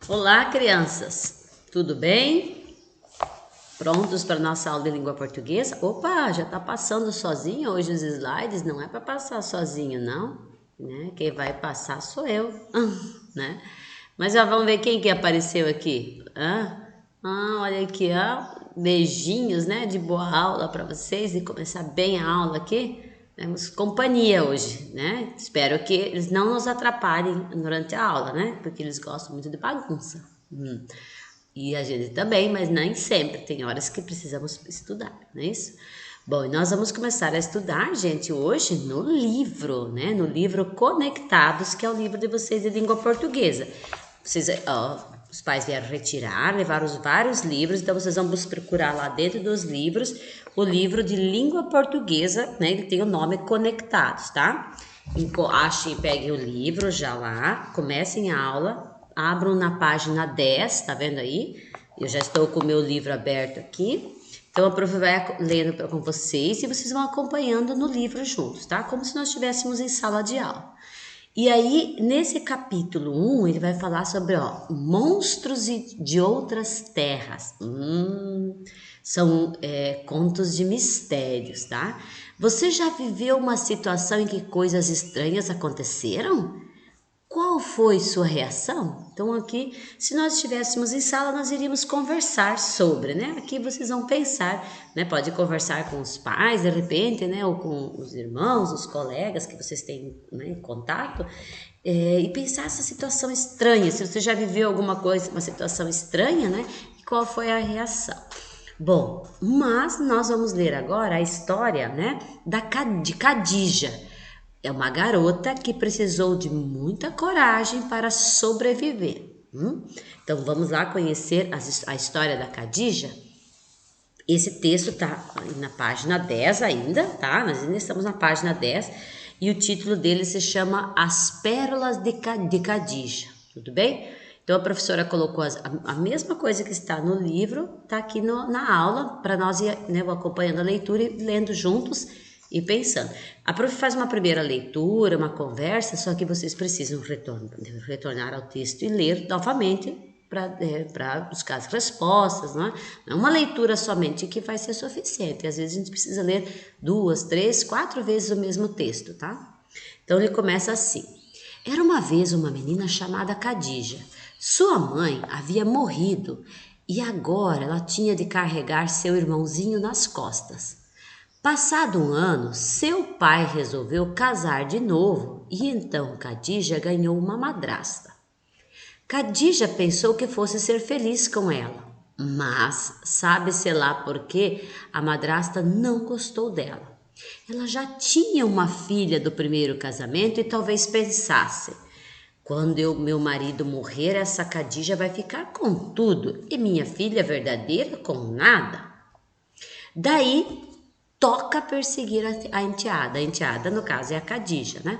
Olá, crianças! Tudo bem? Prontos para nossa aula de língua portuguesa? Opa, já está passando sozinho hoje os slides? Não é para passar sozinho, não, né? Quem vai passar sou eu, né? Mas já vamos ver quem que apareceu aqui. Olha aqui, ó. Beijinhos, né? De boa aula para vocês e começar bem a aula aqui. Temos companhia hoje, né? Espero que eles não nos atrapalhem durante a aula, né? Porque eles gostam muito de bagunça. E a gente também, mas nem sempre. Tem horas que precisamos estudar, não é isso? Bom, e nós vamos começar a estudar, gente, hoje no livro, né? No livro Conectados, que é o livro de vocês de língua portuguesa. Vocês, os pais vieram retirar, levaram os vários livros, então vocês vão procurar lá dentro dos livros o livro de língua portuguesa, né? Ele tem o nome Conectados, tá? Achem, peguem o livro já lá, comecem a aula, abram na página 10, tá vendo aí? Eu já estou com o meu livro aberto aqui. Então a prof vai lendo com vocês e vocês vão acompanhando no livro juntos, tá? Como se nós estivéssemos em sala de aula. E aí, nesse capítulo 1, ele vai falar sobre, monstros de outras terras. São contos de mistérios, tá? Você já viveu uma situação em que coisas estranhas aconteceram? Qual foi sua reação? Então aqui, se nós estivéssemos em sala, nós iríamos conversar sobre, né? Aqui vocês vão pensar, né? Pode conversar com os pais, de repente, né? Ou com os irmãos, os colegas que vocês têm, né, contato, e pensar essa situação estranha. Se você já viveu alguma coisa, uma situação estranha, né? E qual foi a reação? Bom, mas nós vamos ler agora a história, né? De Khadija. É uma garota que precisou de muita coragem para sobreviver. Então vamos lá conhecer a história da Khadija. Esse texto está na página 10 ainda, tá? Nós ainda estamos na página 10 e o título dele se chama As Pérolas de Khadija, tudo bem? Então a professora colocou a mesma coisa que está no livro, está aqui na aula, para nós ir, né, acompanhando a leitura e lendo juntos e pensando. A prof faz uma primeira leitura, uma conversa, só que vocês precisam retornar ao texto e ler novamente para buscar as respostas, não é? Não é uma leitura somente que vai ser suficiente. Às vezes a gente precisa ler 2, 3, 4 vezes o mesmo texto, tá? Então ele começa assim. Era uma vez uma menina chamada Khadija. Sua mãe havia morrido e agora ela tinha de carregar seu irmãozinho nas costas. Passado um ano, seu pai resolveu casar de novo e então Khadija ganhou uma madrasta. Khadija pensou que fosse ser feliz com ela, mas sabe-se lá por que a madrasta não gostou dela. Ela já tinha uma filha do primeiro casamento e talvez pensasse: quando meu marido morrer, essa Khadija vai ficar com tudo e minha filha verdadeira com nada. Daí toca perseguir a enteada. A enteada, no caso, é a Khadija, né?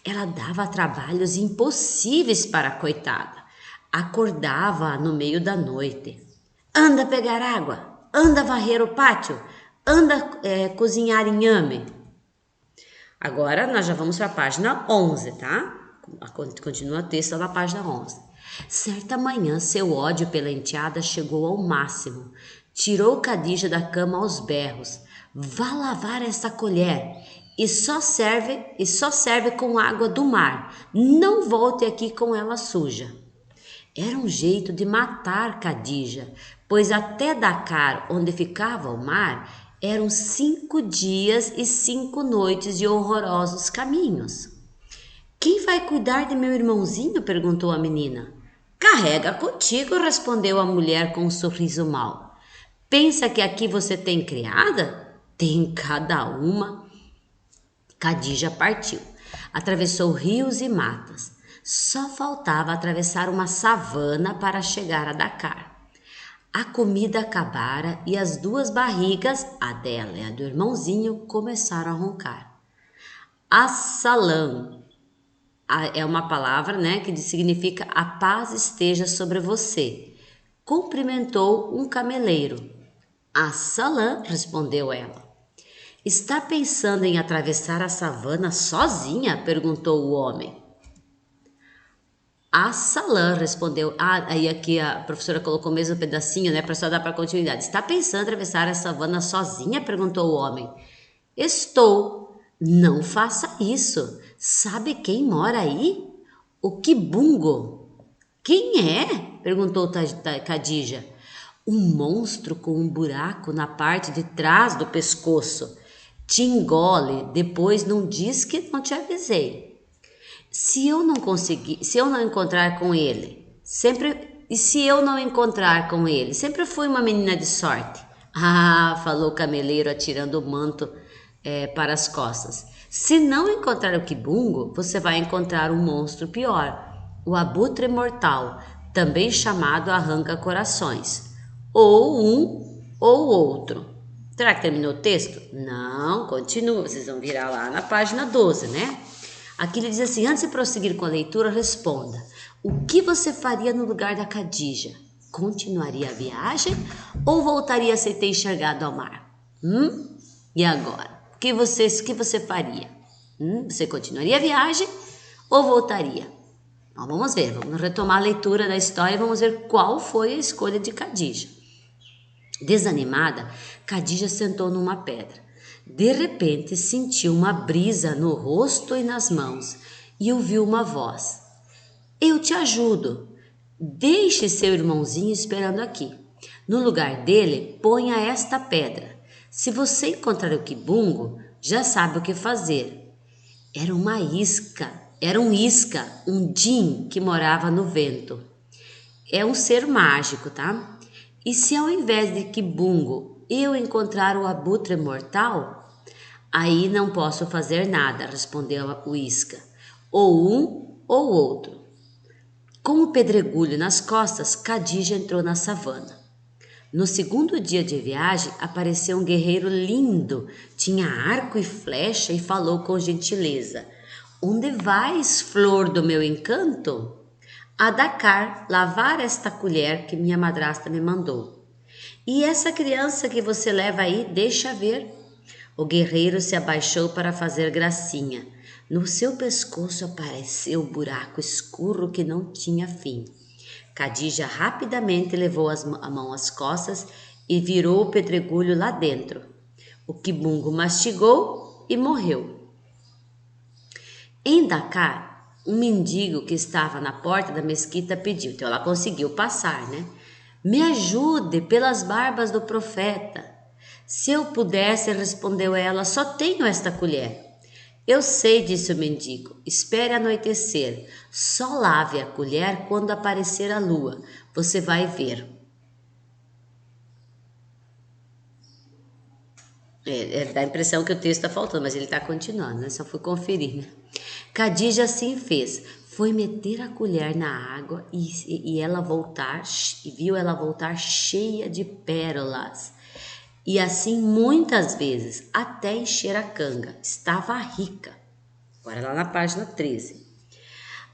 Ela dava trabalhos impossíveis para a coitada. Acordava no meio da noite. Anda pegar água, anda varrer o pátio, anda cozinhar inhame. Agora nós já vamos para a página 11, tá? Continua o texto na página 11. Certa manhã, seu ódio pela enteada chegou ao máximo. Tirou Khadija da cama aos berros. Vá lavar essa colher e só serve com água do mar. Não volte aqui com ela suja. Era um jeito de matar Khadija, pois até Dakar, onde ficava o mar, eram 5 dias e 5 noites de horrorosos caminhos. Quem vai cuidar de meu irmãozinho? Perguntou a menina. Carrega contigo, respondeu a mulher com um sorriso mau. Pensa que aqui você tem criada? Tem cada uma. Khadija partiu. Atravessou rios e matas. Só faltava atravessar uma savana para chegar a Dakar. A comida acabara e as 2 barrigas, a dela e a do irmãozinho, começaram a roncar. Assalam é uma palavra, né, que significa a paz esteja sobre você. Cumprimentou um cameleiro. Assalam, respondeu ela. Está pensando em atravessar a savana sozinha? Perguntou o homem. Assalã, respondeu. Aí aqui a professora colocou o mesmo pedacinho, né, para só dar para continuidade. Está pensando em atravessar a savana sozinha? Perguntou o homem. Estou. Não faça isso. Sabe quem mora aí? O Kibungo. Quem é? Perguntou Khadija. Um monstro com um buraco na parte de trás do pescoço. Te engole, depois não diz que não te avisei. Se eu não encontrar com ele, se eu não encontrar com ele, sempre fui uma menina de sorte. Ah, falou o cameleiro atirando o manto para as costas. Se não encontrar o Kibungo, você vai encontrar um monstro pior, o abutre mortal, também chamado arranca-corações, ou um ou outro. Será que terminou o texto? Não, continua, vocês vão virar lá na página 12, né? Aqui ele diz assim, antes de prosseguir com a leitura, responda. O que você faria no lugar da Khadija? Continuaria a viagem ou voltaria sem ter enxergado ao mar? E agora? O que você faria? Você continuaria a viagem ou voltaria? Então, vamos ver, vamos retomar a leitura da história e vamos ver qual foi a escolha de Khadija. Desanimada, Khadija sentou numa pedra. De repente, sentiu uma brisa no rosto e nas mãos e ouviu uma voz. Eu te ajudo. Deixe seu irmãozinho esperando aqui. No lugar dele, ponha esta pedra. Se você encontrar o Kibungo, já sabe o que fazer. Era um isca, um djinn que morava no vento. É um ser mágico, tá? E se ao invés de Kibungo eu encontrar o abutre mortal? Aí não posso fazer nada, respondeu o isca. Ou um ou outro. Com o pedregulho nas costas, Khadija entrou na savana. No segundo dia de viagem, apareceu um guerreiro lindo, tinha arco e flecha e falou com gentileza. Onde vais, flor do meu encanto? A Dakar, lavar esta colher que minha madrasta me mandou. E essa criança que você leva aí, deixa ver. O guerreiro se abaixou para fazer gracinha. No seu pescoço apareceu um buraco escuro que não tinha fim. Khadija rapidamente levou a mão às costas e virou o pedregulho lá dentro. O Kibungo mastigou e morreu. Em Dakar, um mendigo que estava na porta da mesquita pediu. Então ela conseguiu passar, né? Me ajude pelas barbas do profeta. Se eu pudesse, respondeu ela, só tenho esta colher. Eu sei, disse o mendigo, espere anoitecer, só lave a colher quando aparecer a lua, você vai ver. Dá a impressão que o texto está faltando, mas ele está continuando, né? Só fui conferir, né? Khadija assim fez, foi meter a colher na água e viu ela voltar cheia de pérolas. E assim muitas vezes, até encher a canga. Estava rica. Agora lá na página 13.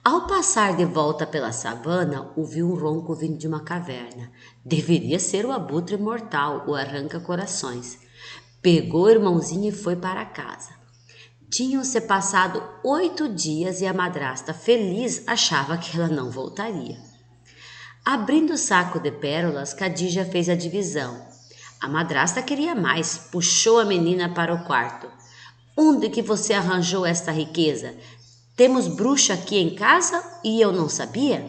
Ao passar de volta pela savana, ouviu um ronco vindo de uma caverna. Deveria ser o abutre mortal, o arranca-corações. Pegou o irmãozinho e foi para casa. Tinham-se passado 8 dias e a madrasta, feliz, achava que ela não voltaria. Abrindo o saco de pérolas, Khadija fez a divisão. A madrasta queria mais, puxou a menina para o quarto. Onde que você arranjou esta riqueza? Temos bruxa aqui em casa e eu não sabia?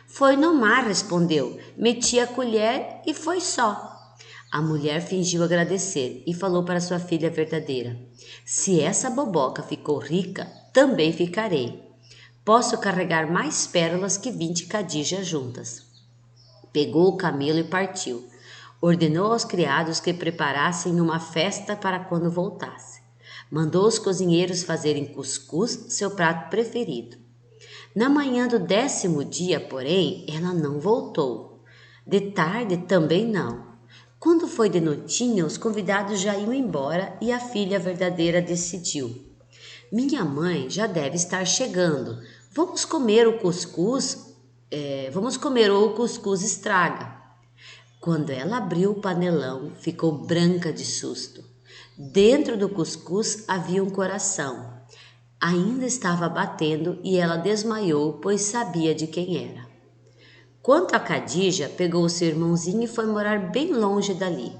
Foi no mar, respondeu. Meti a colher e foi só. A mulher fingiu agradecer e falou para sua filha verdadeira. Se essa boboca ficou rica, também ficarei. Posso carregar mais pérolas que 20 Khadija juntas. Pegou o camelo e partiu. Ordenou aos criados que preparassem uma festa para quando voltasse. Mandou os cozinheiros fazerem cuscuz, seu prato preferido. Na manhã do 10º dia, porém, ela não voltou. De tarde também não. Quando foi de noitinha, os convidados já iam embora e a filha verdadeira decidiu. Minha mãe já deve estar chegando. Vamos comer o cuscuz ou o cuscuz estraga. Quando ela abriu o panelão, ficou branca de susto. Dentro do cuscuz havia um coração. ainda estava batendo e ela desmaiou, pois sabia de quem era. Quanto a Khadija, pegou o seu irmãozinho e foi morar bem longe dali.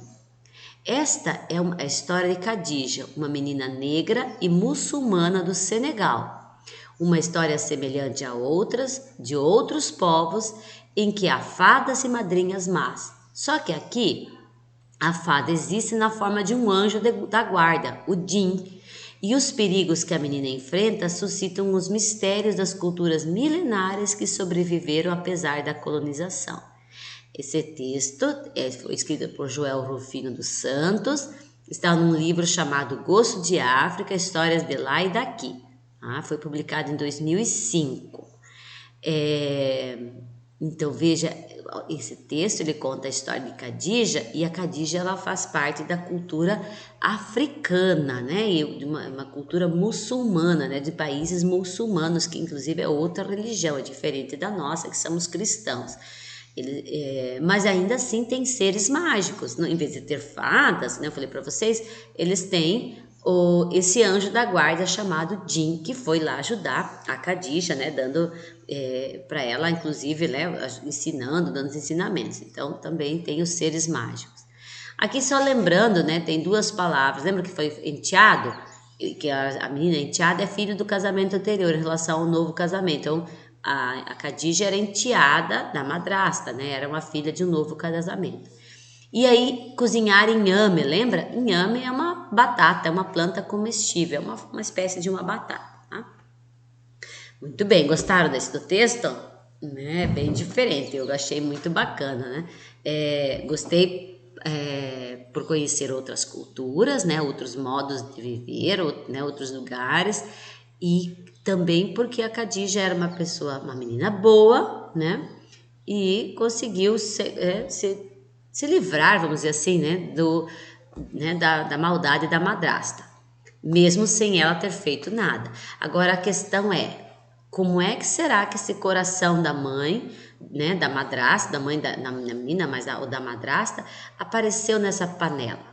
Esta é a história de Khadija, uma menina negra e muçulmana do Senegal. Uma história semelhante a outras de outros povos em que há fadas e madrinhas más. Só que aqui a fada existe na forma de um anjo da guarda, o Djinn, e os perigos que a menina enfrenta suscitam os mistérios das culturas milenares que sobreviveram apesar da colonização. Esse texto foi escrito por Joel Rufino dos Santos, está num livro chamado Gosto de África, Histórias de Lá e Daqui. Foi publicado em 2005. Então veja, esse texto ele conta a história de Khadija, e a Khadija ela faz parte da cultura africana, né? E de uma cultura muçulmana, né? De países muçulmanos, que inclusive é outra religião, é diferente da nossa, que somos cristãos. Mas ainda assim tem seres mágicos, em vez de ter fadas, né? Eu falei para vocês, eles têm esse anjo da guarda chamado Djinn, que foi lá ajudar a Khadija, né? Dando para ela, inclusive, né? Ensinando, dando os ensinamentos. Então também tem os seres mágicos. Aqui só lembrando, né? Tem duas palavras. Lembra que foi enteado? Que a menina enteada é filho do casamento anterior em relação ao novo casamento. Então a Khadija era enteada da madrasta, né? Era uma filha de um novo casamento. E aí, cozinhar inhame, lembra? Inhame é uma batata, é uma planta comestível, é uma espécie de uma batata, tá? Muito bem, gostaram do texto? É bem diferente, eu achei muito bacana, né? Gostei por conhecer outras culturas, né? Outros modos de viver, né? Outros lugares, e também porque a Khadija era uma menina boa, né? E conseguiu se livrar, vamos dizer assim, né, da maldade da madrasta, mesmo sem ela ter feito nada. Agora a questão é, como é que será que esse coração da mãe, né, da madrasta, da mãe da menina, mas da madrasta, apareceu nessa panela?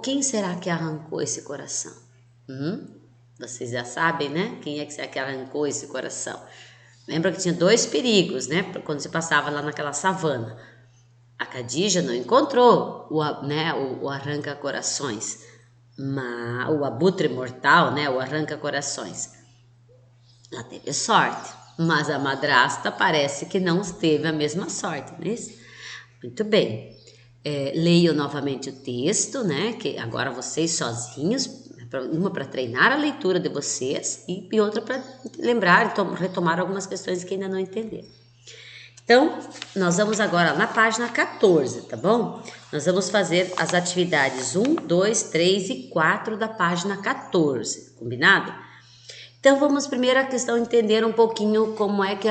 Quem será que arrancou esse coração? Vocês já sabem, né? Quem é que será que arrancou esse coração? Lembra que tinha 2 perigos, né? Quando se passava lá naquela savana. A Khadija não encontrou o arranca-corações, o abutre mortal, né, o arranca-corações. Ela teve sorte, mas a madrasta parece que não teve a mesma sorte, não é isso? Muito bem. Leio novamente o texto, né, que agora vocês sozinhos, uma para treinar a leitura de vocês e outra para lembrar e retomar algumas questões que ainda não entenderam. Então, nós vamos agora na página 14, tá bom? Nós vamos fazer as atividades 1, 2, 3 e 4 da página 14, combinado? Então, vamos primeiro a questão entender um pouquinho como é que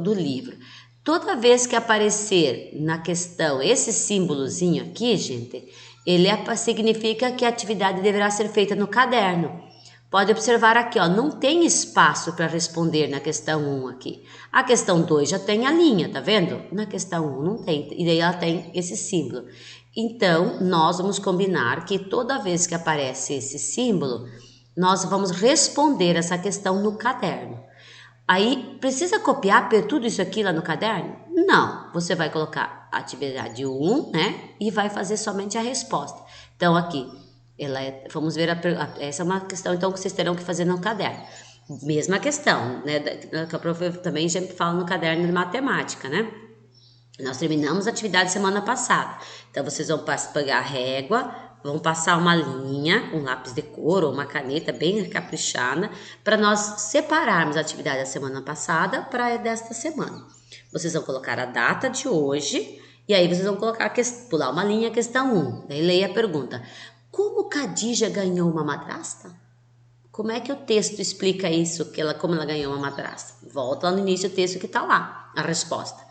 do livro. Toda vez que aparecer na questão esse símbolozinho aqui, gente, ele significa que a atividade deverá ser feita no caderno. Pode observar aqui, ó, não tem espaço para responder na questão 1 aqui. A questão 2 já tem a linha, tá vendo? Na questão 1 não tem, e daí ela tem esse símbolo. Então, nós vamos combinar que toda vez que aparece esse símbolo, nós vamos responder essa questão no caderno. Aí, precisa copiar tudo isso aqui lá no caderno? Não, você vai colocar a atividade 1, né? E vai fazer somente a resposta. Então, aqui... vamos ver, essa é uma questão então que vocês terão que fazer no caderno. Mesma questão, né, que a prof também já fala no caderno de matemática, né? Nós terminamos a atividade semana passada. Então, vocês vão pegar a régua, vão passar uma linha, um lápis de cor ou uma caneta bem caprichada, para nós separarmos a atividade da semana passada para desta semana. Vocês vão colocar a data de hoje, e aí vocês vão pular uma linha, questão 1. Daí leia a pergunta. Como Khadija ganhou uma madrasta? Como é que o texto explica isso, como ela ganhou uma madrasta? Volta lá no início do texto que está lá, a resposta.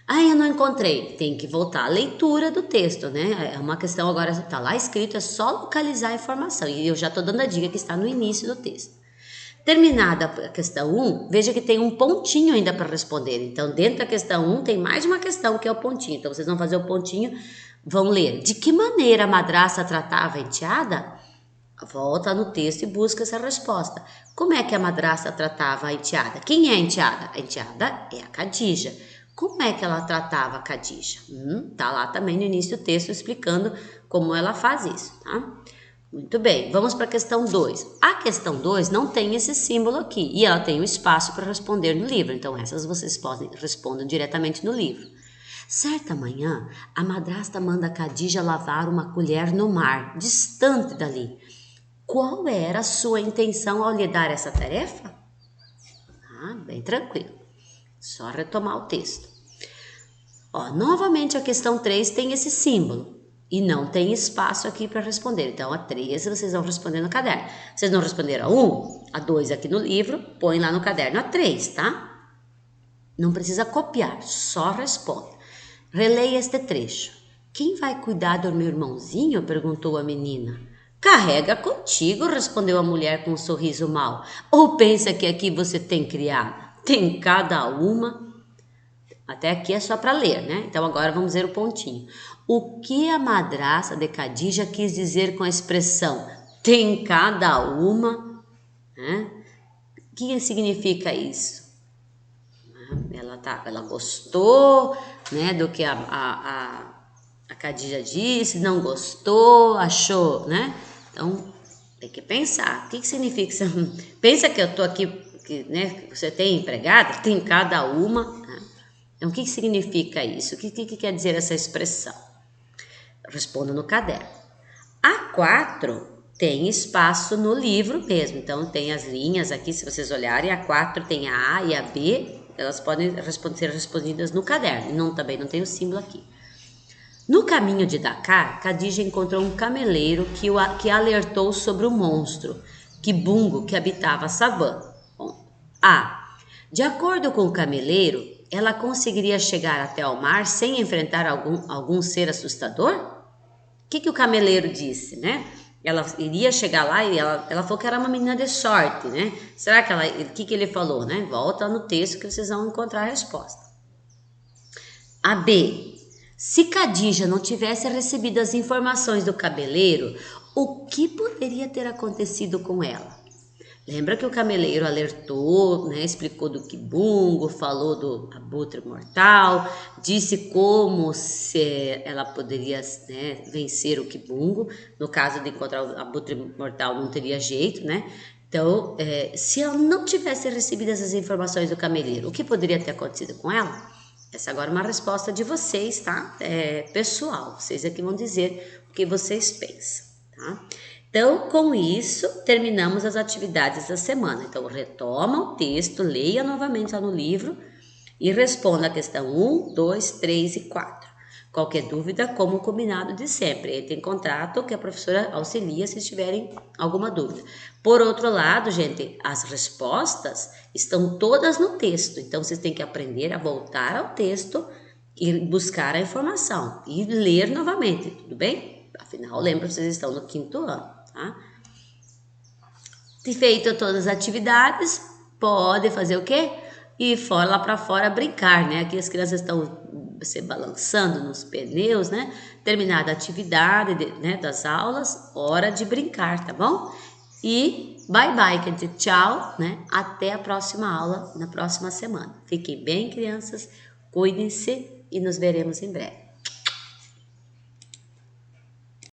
Eu não encontrei. Tem que voltar à leitura do texto, né? É uma questão agora, está lá escrito, é só localizar a informação. E eu já estou dando a dica que está no início do texto. Terminada a questão 1, veja que tem um pontinho ainda para responder. Então, dentro da questão 1, tem mais uma questão que é o pontinho. Então, vocês vão fazer o pontinho, vão ler. De que maneira a madrasta tratava a enteada? Volta no texto e busca essa resposta. Como é que a madrasta tratava a enteada? Quem é a enteada? A enteada é a Khadija. Como é que ela tratava a Khadija? Tá lá também no início do texto explicando como ela faz isso, tá? Muito bem, vamos para a questão 2. A questão 2 não tem esse símbolo aqui e ela tem o espaço para responder no livro. Então essas vocês podem responder diretamente no livro. Certa manhã, a madrasta manda a Khadija lavar uma colher no mar, distante dali. Qual era a sua intenção ao lhe dar essa tarefa? Bem tranquilo. Só retomar o texto. Novamente a questão 3 tem esse símbolo e não tem espaço aqui para responder. Então a 3 vocês vão responder no caderno. Vocês não responderam a 1, a 2 aqui no livro, põe lá no caderno a 3, tá? Não precisa copiar, só responde. Releia este trecho. Quem vai cuidar do meu irmãozinho? Perguntou a menina. Carrega contigo, respondeu a mulher com um sorriso mau. Ou pensa que aqui você tem criada? Tem cada uma. Até aqui é só para ler, né? Então agora vamos ver o pontinho. O que a madrasta de Khadija quis dizer com a expressão tem cada uma? O que significa isso? Ela gostou, né, do que a Khadija disse, não gostou, achou, né? Então, tem que pensar. O que significa? Pensa que eu tô aqui, né, que você tem empregada, tem cada uma. Né? Então, o que significa isso? O que quer dizer essa expressão? Responda no caderno. A 4 tem espaço no livro mesmo. Então, tem as linhas aqui, se vocês olharem. A 4 tem a A e a B. Elas podem ser respondidas no caderno. Também não tem o símbolo aqui. No caminho de Dakar, Khadija encontrou um cameleiro que alertou sobre o monstro, Kibungo, que habitava a savana. De acordo com o cameleiro, ela conseguiria chegar até o mar sem enfrentar algum ser assustador? O que o cameleiro disse, né? Ela iria chegar lá e ela falou que era uma menina de sorte, né? Será que o que ele falou, né? Volta no texto que vocês vão encontrar a resposta. A B. Se Khadija não tivesse recebido as informações do cameleiro, o que poderia ter acontecido com ela? Lembra que o cameleiro alertou, né, explicou do Kibungo, falou do abutre mortal, disse como ela poderia, né, vencer o Kibungo. No caso de encontrar o abutre mortal não teria jeito, né? Então, se ela não tivesse recebido essas informações do cameleiro, o que poderia ter acontecido com ela? Essa agora é uma resposta de vocês, tá? Pessoal, vocês aqui vão dizer o que vocês pensam, tá? Então, com isso, terminamos as atividades da semana. Então, retoma o texto, leia novamente lá no livro e responda a questão 1, 2, 3 e 4. Qualquer dúvida, como combinado de sempre, entre em contato que a professora auxilia se tiverem alguma dúvida. Por outro lado, gente, as respostas estão todas no texto. Então, vocês têm que aprender a voltar ao texto e buscar a informação e ler novamente, tudo bem? Afinal, lembra, vocês estão no 5º ano. Tá? Feito todas as atividades, pode fazer o quê? Ir lá para fora brincar, né? Aqui as crianças estão se balançando nos pneus, né? Terminada a atividade, né, das aulas, hora de brincar, tá bom? E bye bye, quer dizer tchau, né? Até a próxima aula, na próxima semana. Fiquem bem, crianças, cuidem-se e nos veremos em breve.